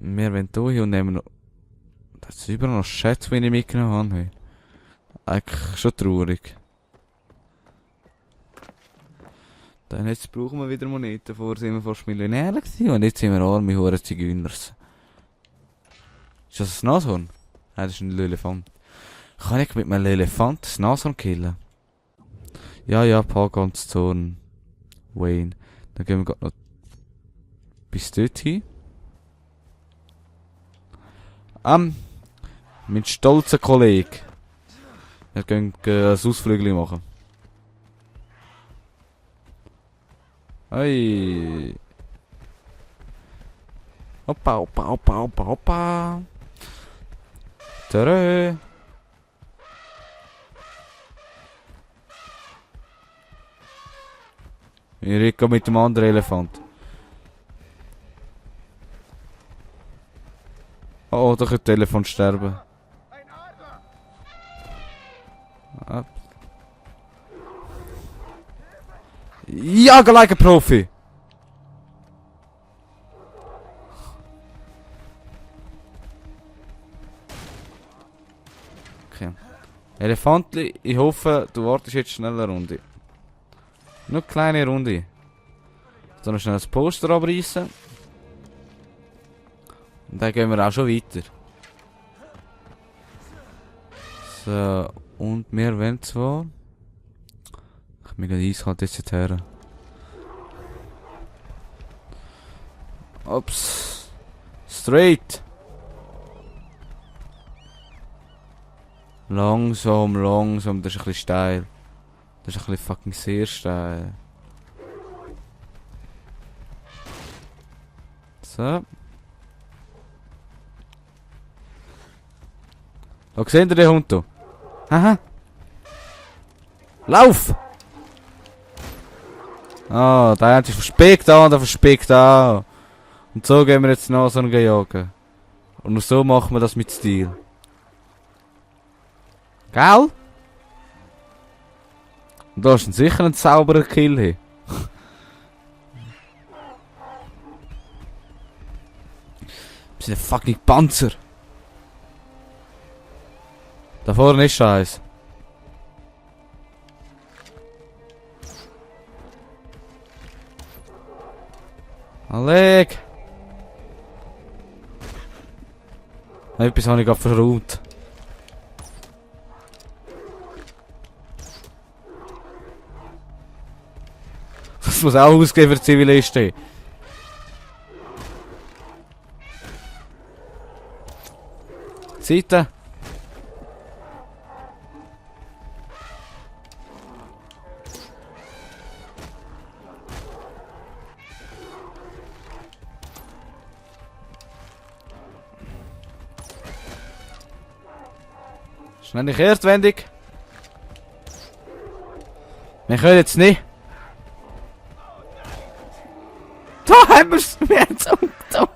Wir wollen hier und nehmen noch... Das ist überall noch Schätze, die ich mitgenommen habe. Eigentlich schon traurig. Dann jetzt brauchen wir wieder Moneten. Vorher sind wir fast Millionäre gewesen und jetzt sind wir arme Huren Zigeuners. Ist das ein Nashorn? Nein, das ist ein Elefant. Kann ich mit meinem Elefant das Nashorn killen? Ja, ja, paar ganz Zorn. Wayne. Dann gehen wir gerade noch bis dorthin. Mein stolzer Kollege. Wir gehen ein Ausflügel machen. Hey. Hoppa, hoppa, hoppa, hoppa, hoppa. Tada. Ich gehe mit dem anderen Elefant. Oh, da könnte das Elefant sterben. Ah. Ja, gleich ein Profi! Okay. Elefantli, ich hoffe, du wartest jetzt schnell eine Runde. Nur eine kleine Runde. Dann noch schnell das Poster abreißen. Und dann gehen wir auch schon weiter. So, und wir wollen zwar... Ich bin gerade eiskalt jetzt her. Ups. Straight. Langsam, langsam, das ist ein bisschen steil. Das ist ein bisschen fucking sehr steil. So. Oh, seht ihr den Hund da? Haha. Lauf! Ah, der eine ist verspickt an, der verspickt an. Und so gehen wir jetzt nach so einem jagen. Und nur so machen wir das mit Stil. Gell? Und da ist ein sicher ein sauberer Kill hier. Wir sind ein fucking Panzer. Da vorne ist Scheiß. Alleg! Etwas habe ich gerade verraut. Das muss auch ausgeben für Zivilisten. Seite. Schnell nicht erstwendig. Wir können jetzt nicht. Da haben wir es. Wir haben es da.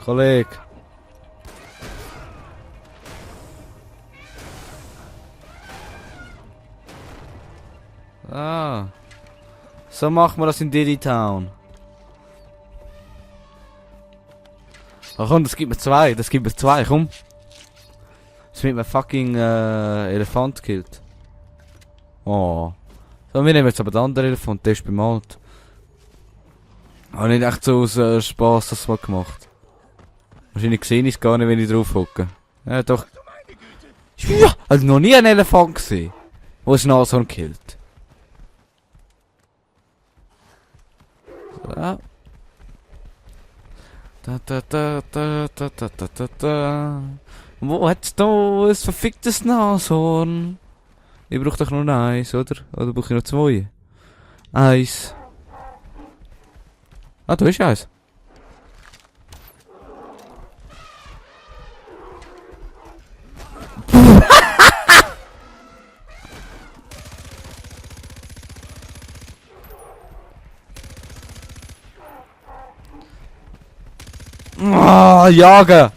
Kollege. Ah. So machen wir das in Diddy Town. Ach komm, das gibt mir zwei. Das gibt mir zwei, komm. Das wird mir fucking Elefant killt. Oh. So, wir nehmen jetzt aber den anderen Elefant, der ist bemalt. Habe nicht echt so aus Spaß das mal gemacht. Wahrscheinlich sehe ich es gar nicht, wenn ich drauf hocke. Ja, doch. Ja, also noch nie einen Elefant gesehen, der ein Nashorn killt. So. Da. Wo hat's da ein verficktes Nashorn? Ich brauche doch nur eins, oder? Oder brauche ich noch zwei? Eins. Ah, da ist eins. Ah, jagen!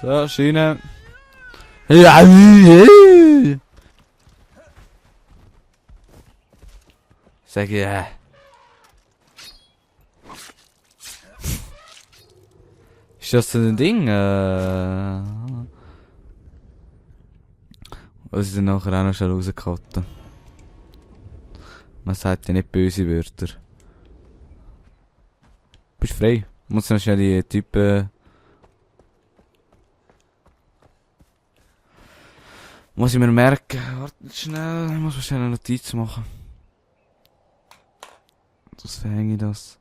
So, Schiene. Sag ja. Ist das denn ein Ding? Was ist denn nachher auch noch schnell rausgekommen? Man sagt ja nicht böse Wörter. Bist frei. Muss noch schnell die Typen. Muss ich mir merken. Warte schnell. Ich muss mir schnell eine Notiz machen. Das verhänge ich das.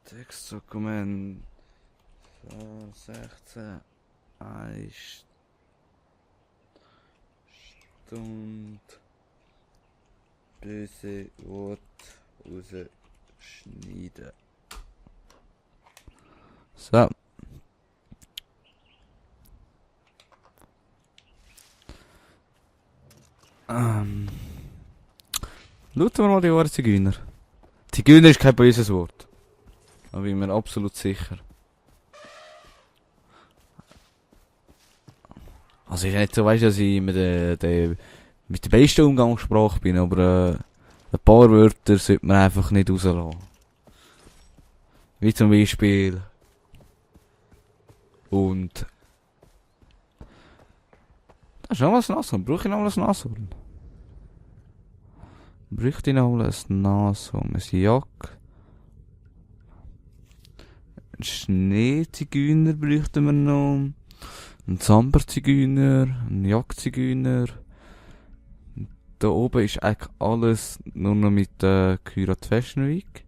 Textdokument. 16. 1 Stunde. Böse Wort rausschneiden. So. Schauen wir mal die Worte Zigeuner. Zigeuner ist kein böses Wort. Da bin ich mir absolut sicher. Also ist ja nicht so, weißt du, dass ich mit der besten Umgangssprache bin, aber ein paar Wörter sollte man einfach nicht rauslassen. Wie zum Beispiel und. Das ist noch was Nashorn. Brauche ich noch ein Nashorn? Bräuchte ich noch ein Nashorn? Ein Jack. Ein Schneezigeuner bräuchten wir noch. Ein Samberzigeuner. Ein Jagdzigeuner. Da oben ist eigentlich alles nur noch mit Kyrat Fashion Week.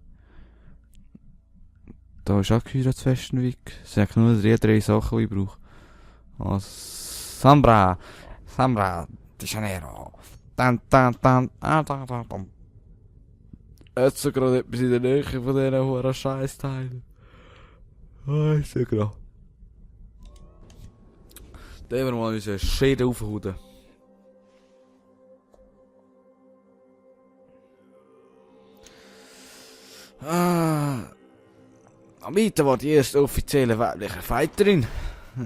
Da ist auch Kyrat Fashion Week. Das sind eigentlich nur die drei Sachen, die ich brauche. Also, Sambra de Janeiro. Jetzt so gerade etwas in der Nähe von diesen hohen Scheißteilen. Ist ja gerade. Dann wir mal unsere Schäden aufhuden. Amita war die erste offizielle weibliche Fighterin.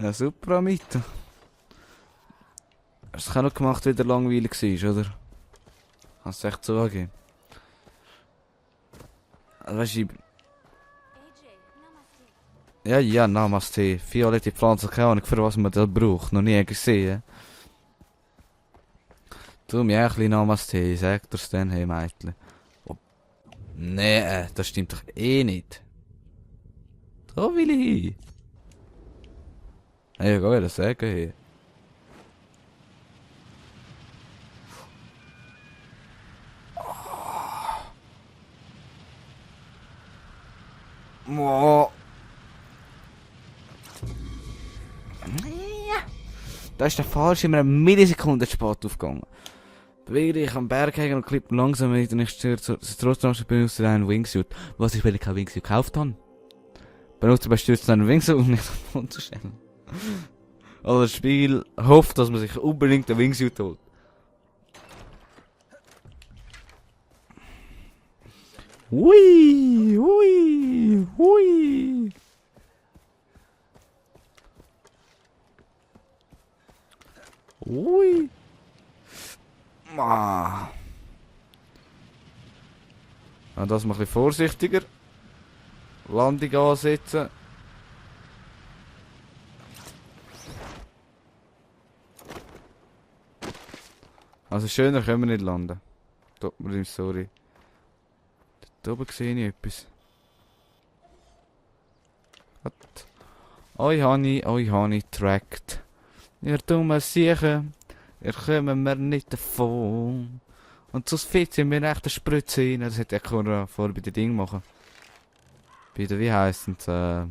Ja, super, Amita. Hast du es auch noch gemacht, wie der langweilig war, oder? Hast du echt zugegeben? Also, weißt du, ja, Namaste. Violette Pflanze, keine Ahnung, für was man das braucht. Noch nie gesehen. Tu mir ein bisschen Namaste, sag dir's dann, hey Mädchen. Oh. Nee, das stimmt doch eh nicht. Da will ich hin. Hey, ich will das sagen hier. Oh. Da ist der falsch in einer Millisekunde spät aufgegangen. Bewege dich am Berg hängen und klipp langsam mit und ich stürze trotzdem benutze einen Wingsuit. Was ich, wenn ich kein Wingsuit gekauft habe? Benutze bei Stürzen einen Wingsuit, um nicht auf den Mund zu stellen. Also das Spiel hofft, dass man sich unbedingt einen Wingsuit holt. Hui, hui, hui. Ui. Ah. Das mal ein bisschen vorsichtiger. Landung ansetzen. Also schöner können wir nicht landen. Tut mir leid, sorry. Da oben sehe ich etwas. Was? Oi Honey, trackt. Ihr dummen Siechen, ihr kommen mir nicht davon. Und sonst fit sind wir echt eine Spritze rein. Das hätte ich vorher bei den Dingen machen. Bei den, wie heisst es? Bei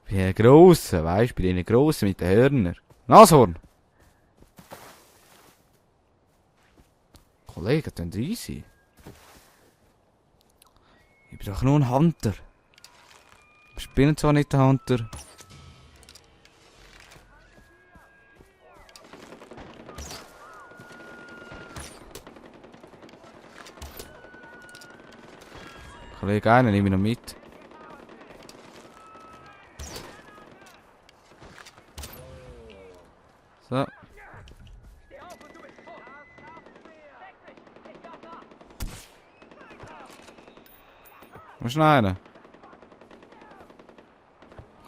den Grossen, weißt du? Bei den Grossen mit den Hörnern. Nashorn! Kollege, das ist easy. Ich bin doch nur ein Hunter. Ich bin zwar nicht der Hunter. Kollege, einen nehme ich noch mit. So. Wo ist noch einer?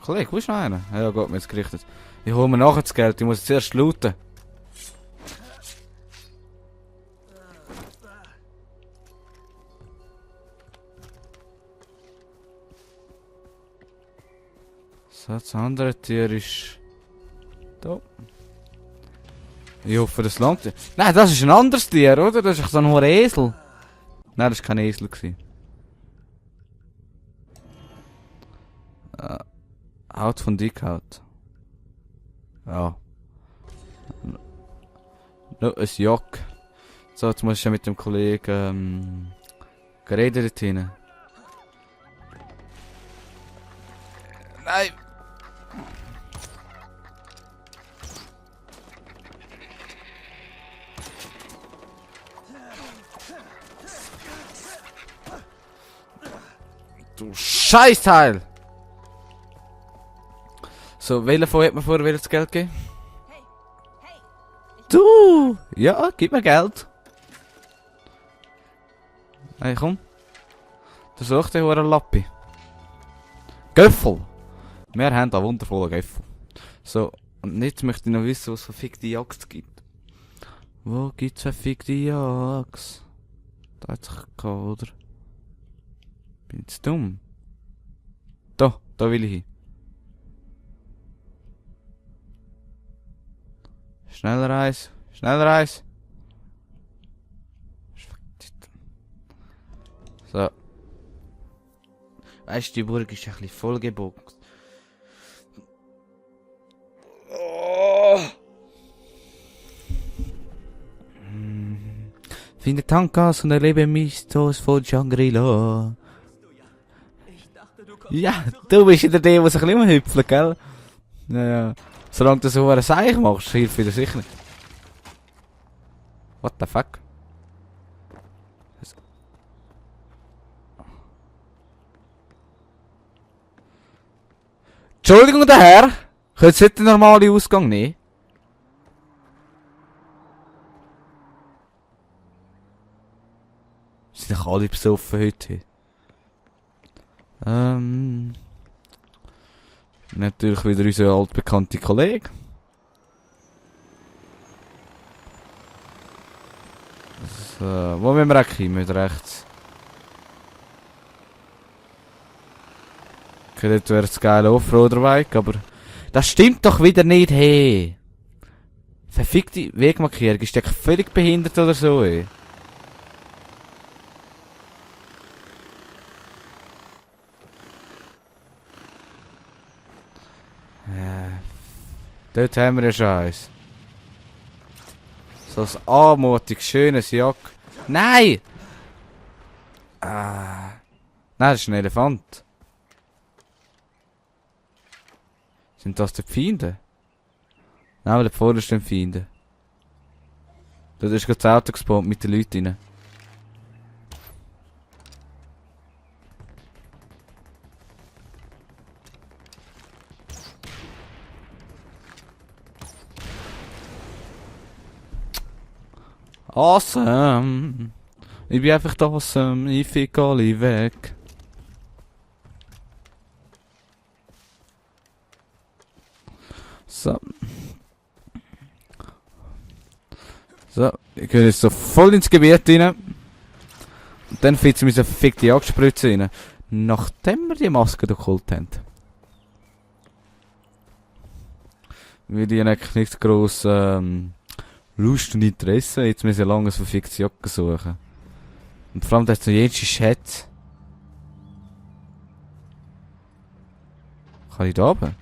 Kollege, wo ist noch einer? Ja, Gott, mir jetzt gerichtet. Ich hole mir nachher das Geld, ich muss zuerst looten. So, das andere Tier ist... da. Ich hoffe, das langt. Nein, das ist ein anderes Tier, oder? Das ist so ein Esel. Nein, das war kein Esel. Haut von Dickhaut. Ja. No, ein Jock. So, jetzt muss ich ja mit dem Kollegen reden dort hinten. Nein! Du Scheißteil! So, welcher von hat mir vorher das Geld gegeben? Du! Ja, gib mir Geld. Hey, komm. Du suchst den hohen Lappi. Göffel! Wir haben da wundervolle Göffel. So, und jetzt möchte ich noch wissen, was es verfickte Jagd gibt. Wo gibt's verfickte Jagd? Da hat's gehabt, oder? Bin ich dumm? Da will ich hin. Schneller Eis, schneller Eis. So. Weißt du, die Burg ist ein bisschen vollgebockt. Oh. Finde Tankgas und erlebe Mistos von Shangri-La. Ja, du bist wieder der, der sich ein bisschen hüpft, gell? Ja. Solange du so ein Seich machst, hilft dir sicher nicht. What the fuck? Entschuldigung, der Herr. Könnt ihr den normalen Ausgang nehmen? Sind doch alle besoffen heute. Natürlich wieder unser altbekannter Kollege. So, wo müssen wir eigentlich hin? Mit rechts. Okay, dort wäre das geile Offroader-Bike, aber... Das stimmt doch wieder nicht, hey! Verfickte Wegmarkierung, ist der völlig behindert oder so, ey? Dort haben wir ja schon eins. So ein anmutig schönes Jack. Nein! Nein, das ist ein Elefant. Sind das die Feinde? Nein, aber da vorne stehen Feinde. Dort ist gerade das Auto gespawnt mit den Leuten rein. Awesome! Ich bin einfach awesome, ich fick alle weg. So. So, ich gehe jetzt so voll ins Gebiet rein. Und dann fitzen wir so verfickte Jagdspritze rein. Nachdem wir die Maske geholt haben. Weil ich eigentlich nicht gross Lust und Interesse. Jetzt müssen wir lange ein verficktes Jacke suchen. Und vor allem, da ist so jede Schätze. Kann ich da oben?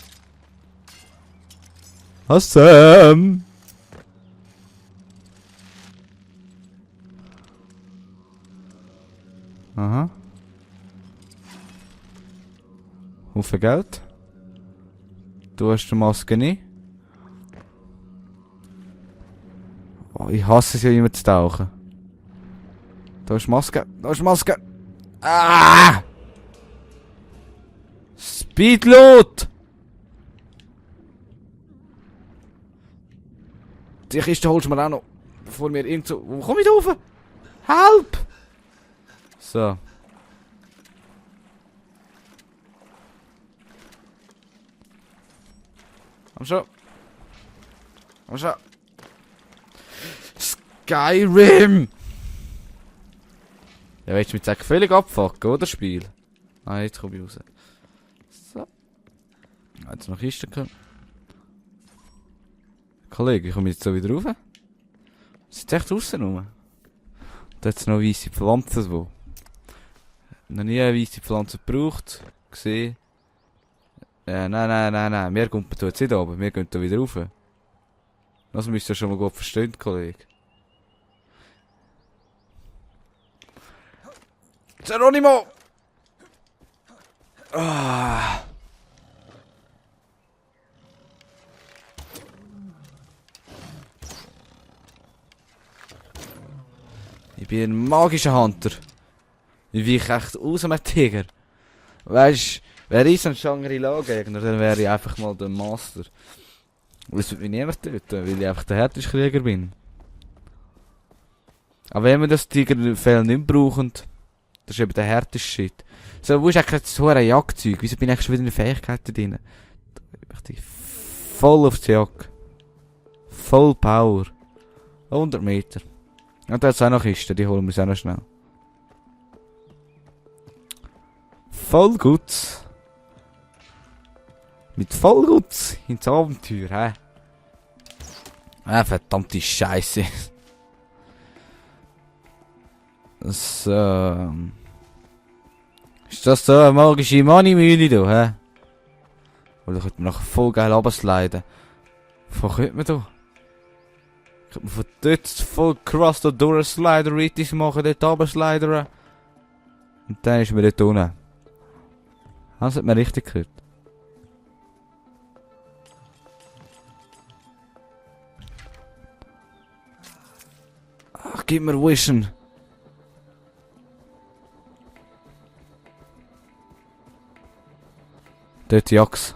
Awesome! Aha. Haufen Geld. Du hast die Maske nicht. Oh, ich hasse es ja immer zu tauchen. Da ist Maske. Da ist Maske. Ah! Speedload! Die Kiste holst du mir auch noch, bevor wir irgendwo... Wo komm ich da rauf? Help! So. Komm schon. Komm schon. Skyrim! Ja, willst du mich jetzt völlig abfucken, oder Spiel? Ah, jetzt komm ich raus. So. Jetzt noch Kisten können. Kollege, ich komme jetzt so wieder rauf. Sind echt draussen rum? Da hat es noch weisse Pflanzen, wo. Noch nie eine weisse Pflanze gebraucht. Gesehen. Nein. Wir kommen jetzt nicht runter. Wir gehen da wieder rauf. Das müsst ihr schon mal gut verstehen, Kollege. Geronimo! Ah. Ich bin ein magischer Hunter. Ich weiche echt aus einem Tiger. Weisst, wäre ich so ein Shangri-La-Gegner, dann wäre ich einfach mal der Master. Und es wird mich niemand töten, weil ich einfach der härteste Krieger bin. Aber wenn wir das Tigerfell nicht brauchen, das ist eben der härteste Shit. So, wo ist eigentlich das hohe Jagdzeug? Wieso bin ich schon wieder in den Fähigkeiten drin? Ich bin voll aufs Jagd. Voll Power. 100 Meter. Und da ist auch noch Kisten, die holen wir uns auch noch schnell. Voll gut. Mit voll gut ins Abenteuer, hä? Ah, verdammte Scheiße. Das, ist das so eine magische Money-Mühle, du, hä? Oder könnte man nachher voll geil runtersliden. Wo könnte man da? Könnte man von dort voll krass da durchslideritis machen, dort runterslidern. Und dann ist man dort unten. Das hat man richtig gehört. Ach, gib mir Vision. Dort die Axt.